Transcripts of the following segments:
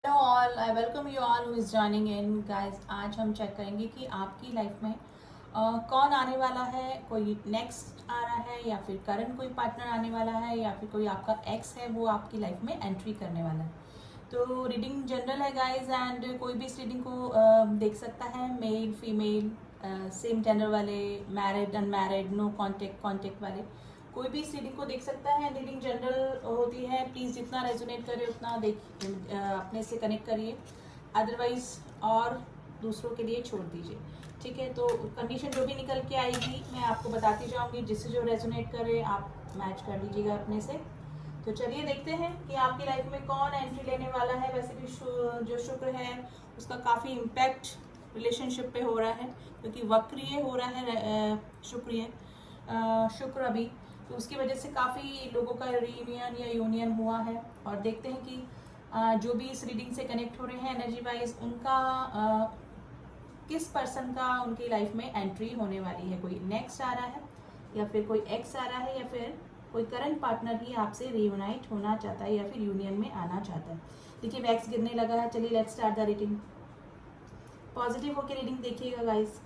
Hello all, I welcome you all who is joining in guys. आज हम check करेंगे कि आपकी लाइफ में कौन आने वाला है। कोई नेक्स्ट आ रहा है या फिर करंट कोई पार्टनर आने वाला है या फिर कोई आपका एक्स है वो आपकी लाइफ में एंट्री करने वाला है। तो रीडिंग जनरल है गाइस एंड कोई भी इस रीडिंग को देख सकता है। मेल फीमेल, सेम जेंडर वाले, married unmarried, no contact contact वाले, कोई भी इस रीडिंग को देख सकता है। रीडिंग जनरल होती है, प्लीज़ जितना रेजोनेट करे उतना अपने से कनेक्ट करिए, अदरवाइज और दूसरों के लिए छोड़ दीजिए। ठीक है, तो कंडीशन जो भी निकल के आएगी मैं आपको बताती जाऊंगी, जिससे जो रेजोनेट करे आप मैच कर लीजिएगा अपने से। तो चलिए देखते हैं कि आपकी लाइफ में कौन एंट्री लेने वाला है। वैसे भी जो शुक्र है उसका काफ़ी इम्पैक्ट रिलेशनशिप पे हो रहा है, क्योंकि वक्रीय हो रहा है शुक्र अभी, तो उसकी वजह से काफ़ी लोगों का रीयूनियन या यूनियन हुआ है। और देखते हैं कि जो भी इस रीडिंग से कनेक्ट हो रहे हैं एनर्जी वाइज, उनका किस पर्सन का उनकी लाइफ में एंट्री होने वाली है। कोई नेक्स्ट आ रहा है या फिर कोई एक्स आ रहा है या फिर कोई करंट पार्टनर ही आपसे रियूनाइट होना चाहता है या फिर यूनियन में आना चाहता है। देखिए वैक्स गिरने लगा है। चलिए let's start the reading. Positive होकर रीडिंग देखिएगा गाइस।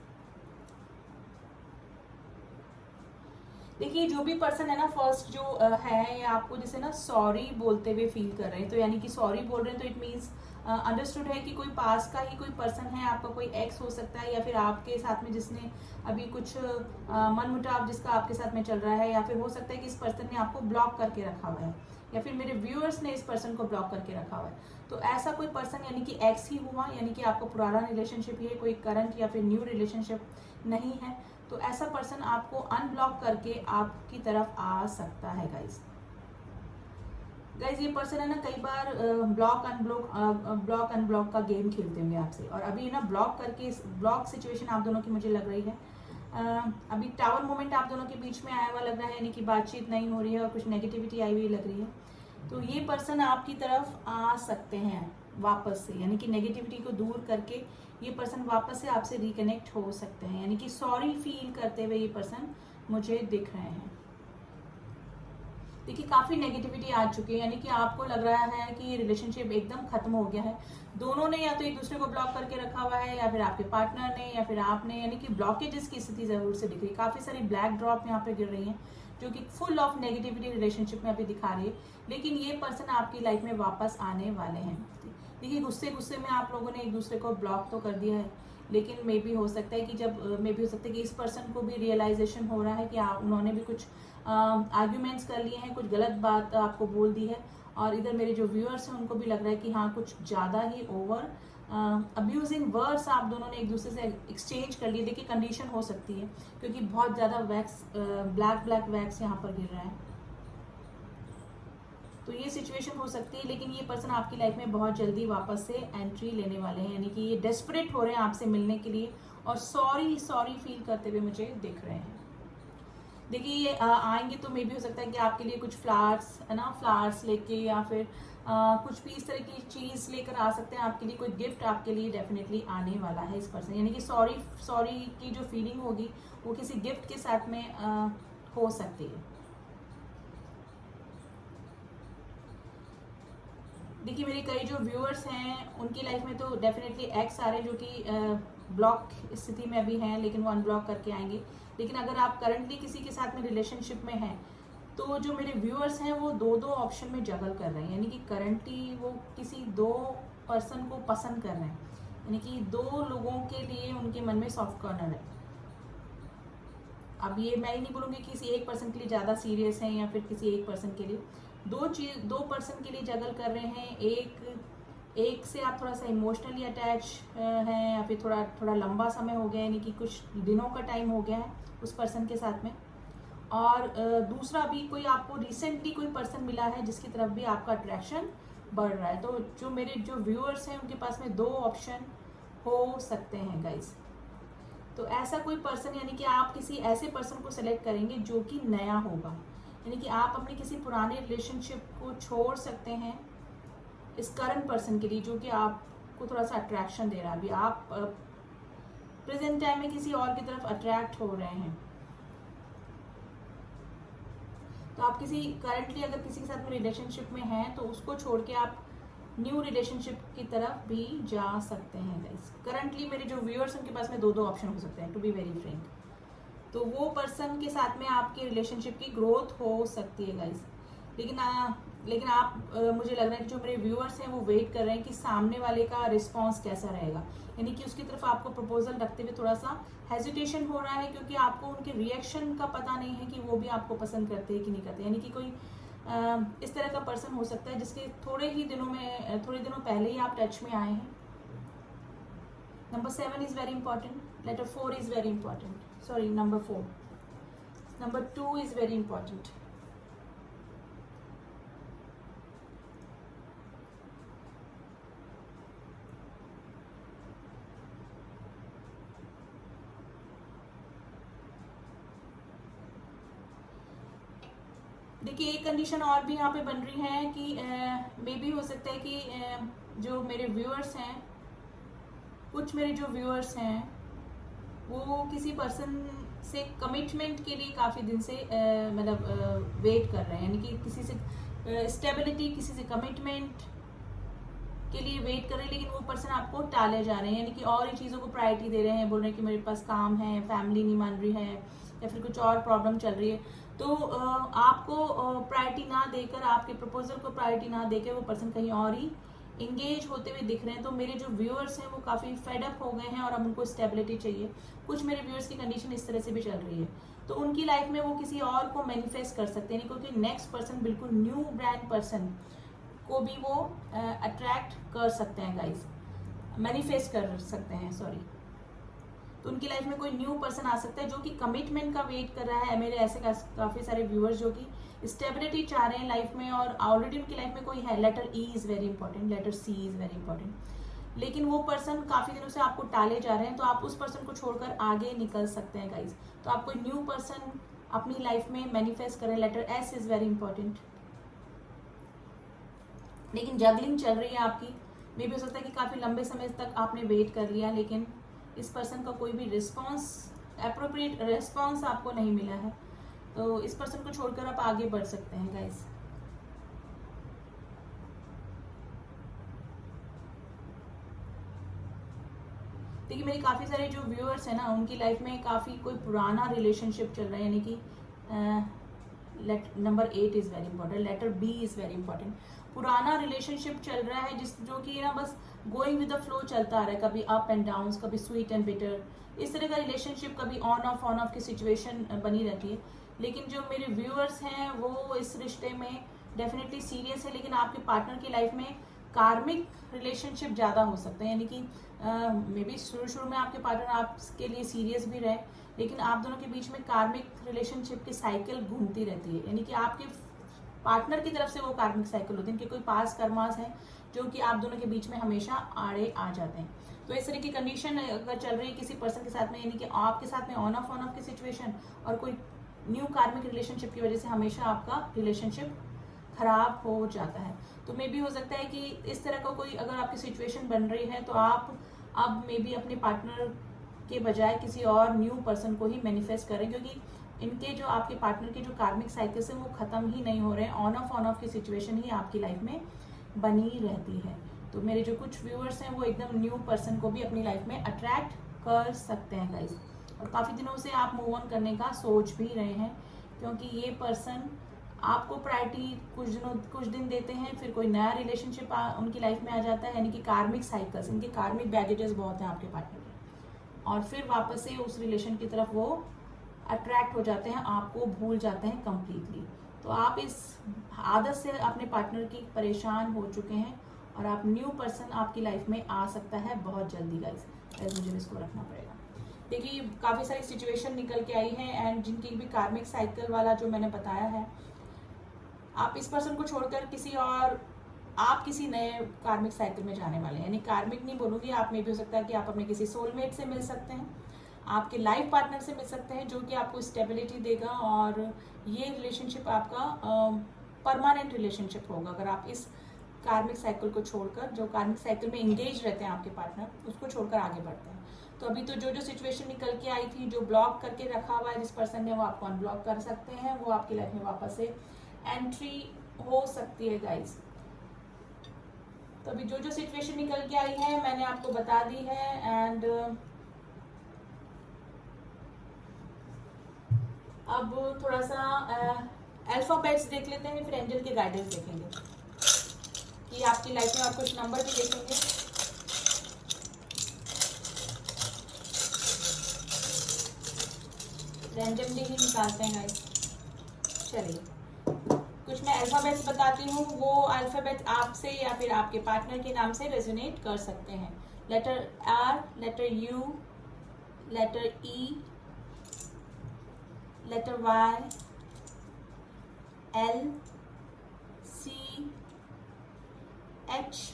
देखिए जो भी पर्सन है ना, फर्स्ट जो है, ये आपको जैसे ना सॉरी बोलते हुए फील कर रहे हैं। तो यानी कि सॉरी बोल रहे हैं तो इट मीन्स अंडरस्टूड है कि कोई पास का ही कोई पर्सन है, आपका कोई एक्स हो सकता है या फिर आपके साथ में जिसने अभी कुछ मनमुटाव जिसका आपके साथ में चल रहा है, या फिर हो सकता है कि इस पर्सन ने आपको ब्लॉक करके रखा हुआ है या फिर मेरे व्यूअर्स ने इस पर्सन को ब्लॉक करके रखा हुआ है। तो ऐसा कोई पर्सन यानी कि एक्स ही हुआ, यानी कि आपका पुराना रिलेशनशिप ही है, कोई करंट या फिर न्यू रिलेशनशिप नहीं है। तो ऐसा पर्सन आपको अनब्लॉक करके आपकी तरफ आ सकता है गाइज। ये पर्सन है ना, कई बार ब्लॉक अनब्लॉक का गेम खेलते होंगे आपसे, और अभी ना ब्लॉक करके ब्लॉक सिचुएशन आप दोनों की मुझे लग रही है। अभी टावर मोमेंट आप दोनों के बीच में आया हुआ लग रहा है, यानी कि बातचीत नहीं हो रही है और कुछ नेगेटिविटी आई हुई लग रही है। तो ये पर्सन आपकी तरफ आ सकते हैं वापस से, यानी कि नेगेटिविटी को दूर करके ये पर्सन वापस से आपसे रिकनेक्ट हो सकते हैं, यानी कि सॉरी फील करते हुए ये पर्सन मुझे दिख रहे हैं। देखिए काफ़ी नेगेटिविटी आ चुकी है, यानी कि आपको लग रहा है कि ये रिलेशनशिप एकदम खत्म हो गया है। दोनों ने या तो एक दूसरे को ब्लॉक करके रखा हुआ है या फिर आपके पार्टनर ने या फिर आपने, यानी कि ब्लॉकेजेस की स्थिति जरूर से दिख रही है। काफ़ी सारी ब्लैक ड्रॉप यहाँ पे गिर रही हैं जो कि फुल ऑफ नेगेटिविटी रिलेशनशिप में अभी दिखा रही है। लेकिन ये पर्सन आपकी लाइफ में वापस आने वाले हैं। देखिए गुस्से गुस्से में आप लोगों ने एक दूसरे को ब्लॉक तो कर दिया है, लेकिन मे भी हो सकता है कि इस पर्सन को भी रियलाइजेशन हो रहा है कि उन्होंने भी कुछ आर्ग्यूमेंट्स कर लिए हैं, कुछ गलत बात आपको बोल दी है। और इधर मेरे जो व्यूअर्स हैं उनको भी लग रहा है कि हाँ कुछ ज़्यादा ही ओवर अब्यूजिंग वर्ड्स आप दोनों ने एक दूसरे से एक्सचेंज कर लिए। देखिए कंडीशन हो सकती है क्योंकि बहुत ज़्यादा वैक्स ब्लैक वैक्स यहाँ पर गिर रहा है, तो ये सिचुएशन हो सकती है। लेकिन ये पर्सन आपकी लाइफ में बहुत जल्दी वापस से एंट्री लेने वाले हैं, यानी कि ये डेस्परेट हो रहे हैं आपसे मिलने के लिए और सॉरी फील करते हुए मुझे दिख रहे हैं। देखिए ये आएंगे तो मे भी हो सकता है कि आपके लिए कुछ फ्लावर्स है ना, फ्लावर्स लेके या फिर कुछ भी इस तरह की चीज़ लेकर आ सकते हैं आपके लिए। कोई गिफ्ट आपके लिए डेफिनेटली आने वाला है इस पर्सन, यानी कि सॉरी की जो फीलिंग होगी वो किसी गिफ्ट के साथ में हो सकती है। देखिए मेरे कई जो व्यूअर्स हैं उनकी लाइफ में तो डेफिनेटली एक्स आ रहे हैं जो कि ब्लॉक स्थिति में अभी हैं, लेकिन वो अनब्लॉक करके आएंगे। लेकिन अगर आप करंटली किसी के साथ में रिलेशनशिप में हैं तो जो मेरे व्यूअर्स हैं वो दो दो ऑप्शन में जगल कर रहे हैं, यानी कि करंटली वो किसी दो पर्सन को पसंद कर रहे हैं, यानी कि दो लोगों के लिए उनके मन में सॉफ्ट कॉर्नर है। अब ये मैं ही नहीं बोलूँगी कि किसी एक पर्सन के लिए ज़्यादा सीरियस है या फिर किसी एक पर्सन के लिए, दो पर्सन के लिए जगल कर रहे हैं। एक से आप थोड़ा सा इमोशनली अटैच हैं या फिर थोड़ा लंबा समय हो गया, यानी कि कुछ दिनों का टाइम हो गया है उस पर्सन के साथ में। और दूसरा भी कोई आपको रिसेंटली कोई पर्सन मिला है जिसकी तरफ भी आपका अट्रैक्शन बढ़ रहा है। तो जो व्यूअर्स हैं उनके पास में दो ऑप्शन हो सकते हैं गाइज। तो ऐसा कोई पर्सन, यानी कि आप किसी ऐसे पर्सन को सेलेक्ट करेंगे जो कि नया होगा, यानी कि आप अपने किसी पुराने रिलेशनशिप को छोड़ सकते हैं इस करंट पर्सन के लिए जो कि आपको थोड़ा सा अट्रैक्शन दे रहा है। अभी आप प्रेजेंट टाइम में किसी और की तरफ अट्रैक्ट हो रहे हैं, तो आप करंटली अगर किसी के साथ में रिलेशनशिप में हैं तो उसको छोड़ के आप न्यू रिलेशनशिप की तरफ भी जा सकते हैं गाइस। करंटली मेरे जो व्यूअर्स उनके पास में 2 ऑप्शन हो सकते हैं, टू बी वेरी फ्रेंक। तो वो पर्सन के साथ में आपकी रिलेशनशिप की ग्रोथ हो सकती है गाइस। लेकिन आप मुझे लग रहा है कि जो मेरे व्यूअर्स हैं वो वेट कर रहे हैं कि सामने वाले का रिस्पॉन्स कैसा रहेगा, यानी कि उसकी तरफ आपको प्रपोजल रखते हुए थोड़ा सा हेजिटेशन हो रहा है, क्योंकि आपको उनके रिएक्शन का पता नहीं है कि वो भी आपको पसंद करते हैं कि नहीं करते। यानी कि कोई इस तरह का पर्सन हो सकता है जिसके थोड़े दिनों पहले ही आप टच में आए हैं। Number 7 is very important. Letter 4 is very important. Sorry, number 4। Number 2 is very important. देखिए, एक कंडीशन और भी यहाँ पे बन रही है कि मे बी हो सकता है कि जो मेरे व्यूअर्स हैं, कुछ मेरे जो व्यूअर्स हैं वो किसी पर्सन से कमिटमेंट के लिए काफ़ी दिन से मतलब वेट कर रहे हैं, यानी कि किसी से स्टेबिलिटी, किसी से कमिटमेंट के लिए वेट कर रहे हैं, लेकिन वो पर्सन आपको टाले जा रहे हैं, यानी कि और ही चीज़ों को प्रायोरिटी दे रहे हैं, बोल रहे हैं कि मेरे पास काम है, फैमिली नहीं मान रही है, या फिर कुछ और प्रॉब्लम चल रही है। तो आपको प्रायोरिटी ना देकर, आपके प्रपोजल को प्रायोरिटी ना देकर वो पर्सन कहीं और ही इंगेज होते हुए दिख रहे हैं। तो मेरे जो व्यूअर्स हैं वो काफ़ी फेडअप हो गए हैं और अब उनको स्टेबिलिटी चाहिए। कुछ मेरे व्यूअर्स की कंडीशन इस तरह से भी चल रही है, तो उनकी लाइफ में वो किसी और को मैनिफेस्ट कर सकते हैं, क्योंकि नेक्स्ट पर्सन बिल्कुल न्यू ब्रांड पर्सन को भी वो अट्रैक्ट कर सकते हैं गाइस, मैनिफेस्ट कर सकते हैं, सॉरी। तो उनकी लाइफ में कोई न्यू पर्सन आ सकता है जो कि कमिटमेंट का वेट कर रहा है। मेरे ऐसे काफ़ी सारे व्यूअर्स जो कि स्टेबिलिटी चाह रहे हैं लाइफ में, और ऑलरेडी उनकी लाइफ में कोई है। Letter E is very important, letter C is very important. लेकिन वो पर्सन काफ़ी दिनों से आपको टाले जा रहे हैं, तो आप उस पर्सन को छोड़कर आगे निकल सकते हैं गाइज। तो आप कोई न्यू पर्सन अपनी लाइफ में मैनिफेस्ट करें। Letter S is very important. लेकिन जगलिंग चल रही है आपकी। मे भी हो सकता है कि काफ़ी लंबे समय तक आपने वेट कर लिया, लेकिन इस पर्सन का कोई भी रिस्पॉन्स, एप्रोप्रिएट रिस्पॉन्स आपको नहीं मिला है। तो इस पर्सन को छोड़कर आप आगे बढ़ सकते हैं गाइस। देखिए, मेरे काफ़ी सारे जो व्यूअर्स हैं ना, उनकी लाइफ में काफ़ी कोई पुराना रिलेशनशिप चल रहा है, यानी कि number 8 is very important. Letter B is very important. पुराना रिलेशनशिप चल रहा है जो कि ना बस गोइंग विद द फ्लो चलता आ रहा है, कभी अप एंड डाउन, कभी स्वीट एंड बिटर, इस तरह का रिलेशनशिप, कभी ऑन ऑफ की सिचुएशन बनी रहती है। लेकिन जो मेरे व्यूअर्स हैं वो इस रिश्ते में डेफिनेटली सीरियस है, लेकिन आपके पार्टनर की लाइफ में कार्मिक रिलेशनशिप ज़्यादा हो सकते हैं, यानी कि मे बी शुरू में आपके पार्टनर आपके लिए सीरियस भी रहे, लेकिन आप दोनों के बीच में कार्मिक रिलेशनशिप की साइकिल घूमती रहती है, यानी कि आपके पार्टनर की तरफ से वो कार्मिक साइकिल होती है, इनके कोई पास कर्मास हैं जो कि आप दोनों के बीच में हमेशा आड़े आ जाते हैं। तो इस तरह की कंडीशन अगर चल रही है किसी पर्सन के साथ में, यानी कि आपके साथ में ऑन ऑफ की सिचुएशन और कोई न्यू कार्मिक रिलेशनशिप की वजह से हमेशा आपका रिलेशनशिप खराब हो जाता है। तो मे भी हो सकता है कि इस तरह का कोई अगर आपकी सिचुएशन बन रही है, तो आप अब मे बी अपने पार्टनर के बजाय किसी और न्यू पर्सन को ही मैनिफेस्ट करें, क्योंकि इनके जो आपके पार्टनर के जो कार्मिक साइकिल्स हैं वो खत्म ही नहीं हो रहे हैं। ऑन ऑफ की सिचुएशन ही आपकी लाइफ में बनी रहती है। तो मेरे जो कुछ व्यूअर्स हैं वो एकदम न्यू पर्सन को भी अपनी लाइफ में अट्रैक्ट कर सकते हैं गाइस। और काफ़ी दिनों से आप मूव ऑन करने का सोच भी रहे हैं, क्योंकि ये पर्सन आपको प्रायोरिटी कुछ दिन देते हैं, फिर कोई नया रिलेशनशिप उनकी लाइफ में आ जाता है, यानी कि कार्मिक साइकिल्स, इनके कार्मिक बैगेजेस बहुत हैं आपके पार्टनर के, और फिर वापस से उस रिलेशन की तरफ वो अट्रैक्ट हो जाते हैं, आपको भूल जाते हैं कंप्लीटली। तो आप इस आदत से अपने पार्टनर की परेशान हो चुके हैं, और आप न्यू पर्सन आपकी लाइफ में आ सकता है बहुत जल्दी गाइस। मुझे इसको रखना पड़ेगा। देखिए, काफ़ी सारी सिचुएशन निकल के आई है, एंड जिनकी भी कार्मिक साइकिल वाला जो मैंने बताया है, आप इस पर्सन को छोड़कर आप किसी नए कार्मिक साइकिल में जाने वाले हैं। यानी कार्मिक नहीं बोलूँगी, आप में भी हो सकता है कि आप अपने किसी सोलमेट से मिल सकते हैं, आपके लाइफ पार्टनर से मिल सकते हैं, जो कि आपको स्टेबिलिटी देगा, और ये रिलेशनशिप आपका परमानेंट रिलेशनशिप होगा अगर आप इस कार्मिक साइकिल को छोड़कर, जो कार्मिक साइकिल में इंगेज रहते हैं आपके पार्टनर, उसको छोड़कर आगे बढ़ते हैं। तो अभी तो जो सिचुएशन निकल के आई थी, जो ब्लॉक करके रखा हुआ है जिस पर्सन ने, वो आपको अनब्लॉक कर सकते हैं, वो आपकी लाइफ में वापस से एंट्री हो सकती है गाइस। तो अभी जो जो सिचुएशन निकल के आई है मैंने आपको बता दी है। एंड अब थोड़ा सा अल्फाबेट्स देख लेते हैं, फिर एंजल के गाइडेंस देखेंगे कि आपकी लाइफ में आप कुछ नंबर भी देखेंगे। रैंडमली ही निकालते हैं गाइस। चलिए कुछ मैं अल्फाबेट्स बताती हूँ, वो अल्फाबेट्स आपसे या फिर आपके पार्टनर के नाम से रेजोनेट कर सकते हैं। Letter R, letter U, letter E, letter Y, L, C, H,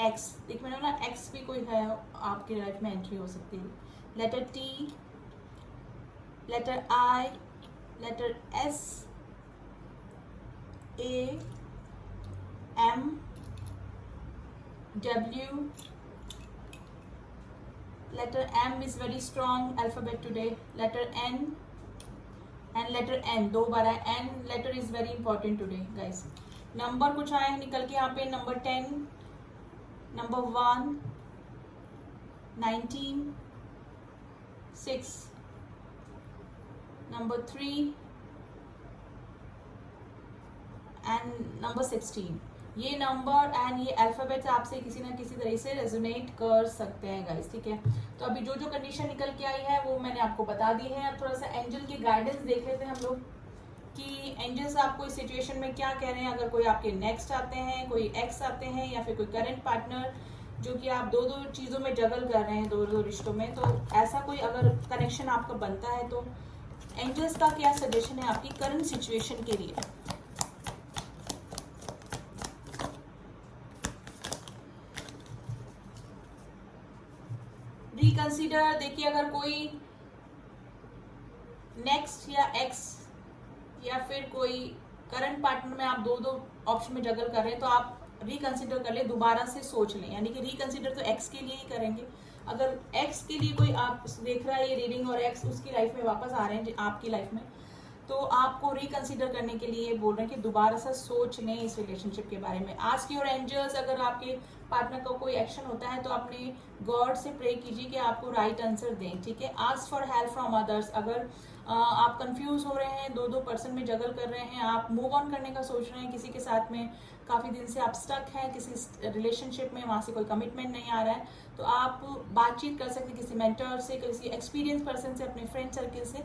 X. देख मैंने ना एक्स भी कोई है आपकी लाइफ में एंट्री हो सकती है। Letter T, letter I, letter S, A, M, W. letter M is very strong alphabet today. Letter N and letter N, दो बार है N letter is very important today guys. Number कुछ आए हैं निकल के यहाँ पे, number 10, number 1, 19, 6, number 3 and number 16। ये नंबर एंड ये अल्फाबेट्स आपसे किसी ना किसी तरह से रेजोनेट कर सकते हैं गाइस, ठीक है। तो अभी जो जो कंडीशन निकल के आई है वो मैंने आपको बता दी है। अब थोड़ा सा एंजल के गाइडेंस देख लेते हैं हम लोग कि एंजल्स आपको इस सिचुएशन में क्या कह रहे हैं। अगर कोई आपके नेक्स्ट आते हैं, कोई एक्स आते हैं या फिर कोई करंट पार्टनर जो कि आप दो दो चीज़ों में जगल कर रहे हैं, दो दो रिश्तों में, तो ऐसा कोई अगर कनेक्शन आपका बनता है तो एंजल्स का क्या सजेशन है आपकी करंट सिचुएशन के लिए। रिकंसीडर, देखिए अगर कोई नेक्स्ट या एक्स या फिर कोई करंट पार्टनर में आप दो दो ऑप्शन में जगल कर रहे हैं तो आप रिकंसीडर कर ले, दोबारा से सोच लें। यानी कि रिकंसीडर तो एक्स के लिए ही करेंगे। अगर एक्स के लिए कोई आप देख रहा है ये रीडिंग और एक्स उसकी लाइफ में वापस आ रहे हैं आपकी लाइफ में, तो आपको रिकंसीडर करने के लिए बोल रहे हैं कि दोबारा से सोच लें इस रिलेशनशिप के बारे में। आस्क योर एंजल्स, अगर आपके पार्टनर का कोई एक्शन होता है तो अपने गॉड से प्रे कीजिए कि आपको राइट आंसर दें, ठीक है। Ask for help from others, अगर आप कंफ्यूज हो रहे हैं, दो दो पर्सन में जगल कर रहे हैं, आप मूव ऑन करने का सोच रहे हैं किसी के साथ में, काफ़ी दिन से आप स्टक हैं किसी रिलेशनशिप में, वहाँ से कोई कमिटमेंट नहीं आ रहा है, तो आप बातचीत कर सकते हैं किसी मेंटर से, किसी एक्सपीरियंस पर्सन से, अपने फ्रेंड सर्कल से।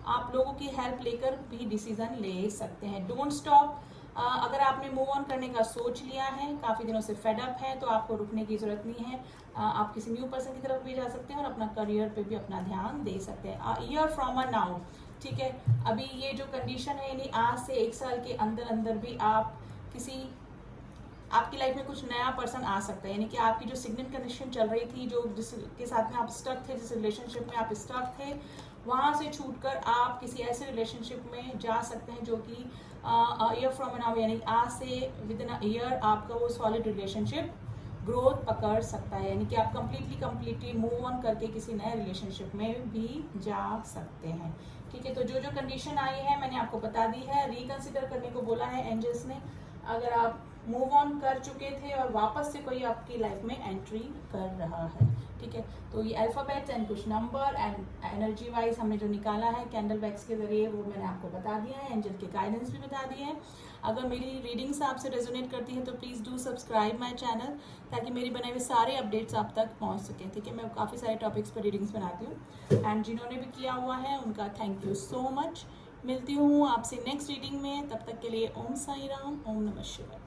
आप लोगों की हेल्प लेकर भी डिसीजन ले सकते हैं। Don't stop. अगर आपने मूव ऑन करने का सोच लिया है, काफ़ी दिनों से फेड अप है, तो आपको रुकने की ज़रूरत नहीं है। आप किसी न्यू पर्सन की तरफ भी जा सकते हैं और अपना करियर पे भी अपना ध्यान दे सकते हैं। ईयर फ्रॉम अ नाउ, ठीक है। अभी ये जो कंडीशन है यानी आज से 1 साल के अंदर अंदर भी आप किसी आपकी लाइफ में कुछ नया पर्सन आ सकता है। यानी कि आपकी जो सिग्नेट कंडीशन चल रही थी, जो जिसके साथ में आप स्टक थे, जिस रिलेशनशिप में आप स्टक थे, वहाँ से छूटकर आप किसी ऐसे रिलेशनशिप में जा सकते हैं जो कि ईयर फ्रॉम नाउ यानी आज से विद इन अ ईयर आपका वो सॉलिड रिलेशनशिप ग्रोथ पकड़ सकता है। यानी कि आप कम्प्लीटली मूव ऑन करके किसी नए रिलेशनशिप में भी जा सकते हैं, ठीक है। तो जो जो कंडीशन आई है मैंने आपको बता दी है। रिकंसिडर करने को बोला है एंजल्स ने। अगर आप मूव ऑन कर चुके थे और वापस से कोई आपकी लाइफ में एंट्री कर रहा है, ठीक है। तो ये अल्फाबेट्स एंड कुछ नंबर एंड एनर्जी वाइज हमने जो निकाला है कैंडल वैक्स के जरिए वो मैंने आपको बता दिया है। एंजल के गाइडेंस भी बता दिए हैं। अगर मेरी रीडिंग्स आपसे रेजोनेट करती है तो please do subscribe my channel, ताकि मेरी बनाए हुए सारे अपडेट्स आप तक पहुंच सकें, ठीक है। मैं काफ़ी सारे टॉपिक्स पर रीडिंग्स बनाती हूँ एंड जिन्होंने भी किया हुआ है उनका थैंक यू सो मच। मिलती हूँ आपसे नेक्स्ट रीडिंग में, तब तक के लिए ओम साई राम, ओम नमः शिवाय।